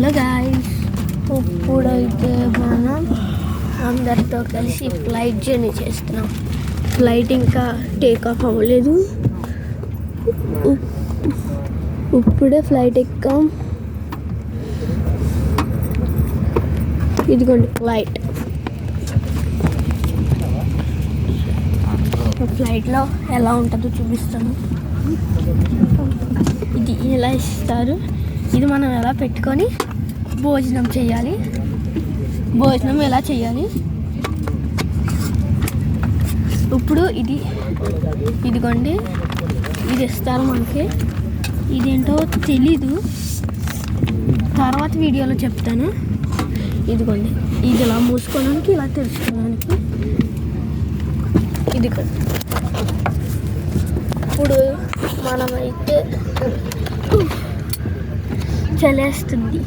Hello guys, ఇప్పుడైతే మనం అందరితో కలిసి ఫ్లైట్ జర్నీ చేస్తున్నాం. ఫ్లైట్ ఇంకా టేక్ ఆఫ్ అవ్వలేదు. ఇప్పుడే ఫ్లైట్ ఎక్కాం. ఇదిగోండి ఫ్లైట్. ఫ్లైట్లో ఎలా ఉంటుందో చూపిస్తాను. ఇది ఎలా ఇస్తారు, ఇది మనం ఎలా పెట్టుకొని భోజనం చేయాలి. భోజనం ఎలా చేయాలి ఇప్పుడు ఇదిగోండి, ఇది ఇస్తారు మనకి. ఇదేంటో తెలీదు, తర్వాత వీడియోలో చెప్తాను. ఇదిగోండి, ఇది ఇలా మూసుకోవడానికి, ఇలా తెరుచుకోవడానికి. ఇదిగోండి, ఇప్పుడు మనమైతే చలేస్తుంది.